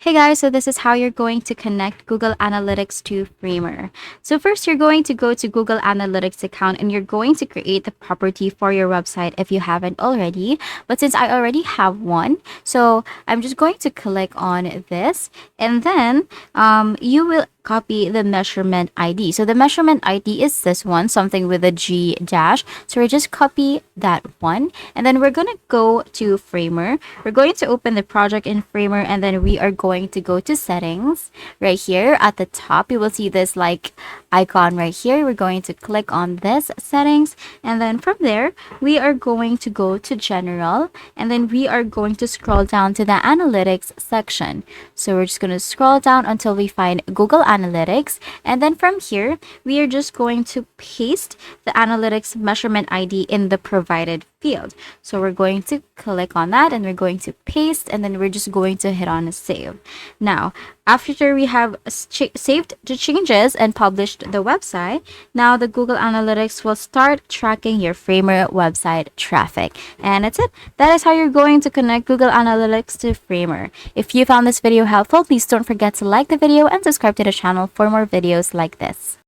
Hey guys, so this is how you're going to connect Google Analytics to Framer. So first, you're going to go to Google Analytics account and you're going to create the property for your website if you haven't already. But since I already have one, so I'm just going to click on this, and then you will copy the measurement ID. So the measurement ID is this one, something with a G dash. So we're just copy that one, and then we're gonna go to Framer. We're going to open the project in Framer, and then we are going to go to settings. Right here at the top, you will see this like icon right here. We're going to click on this settings, and then from there we are going to go to general, and then we are going to scroll down to the analytics section. So we're just going to scroll down until we find Google Analytics, and then from here we are just going to paste the analytics measurement ID in the provided field. So we're going to click on that, and we're going to paste, and then we're just going to hit on save. Now after we have saved the changes and published the website, now the Google Analytics will start tracking your Framer website traffic. And that's it. That is how you're going to connect Google Analytics to Framer. If you found this video helpful, please don't forget to like the video and subscribe to the channel for more videos like this.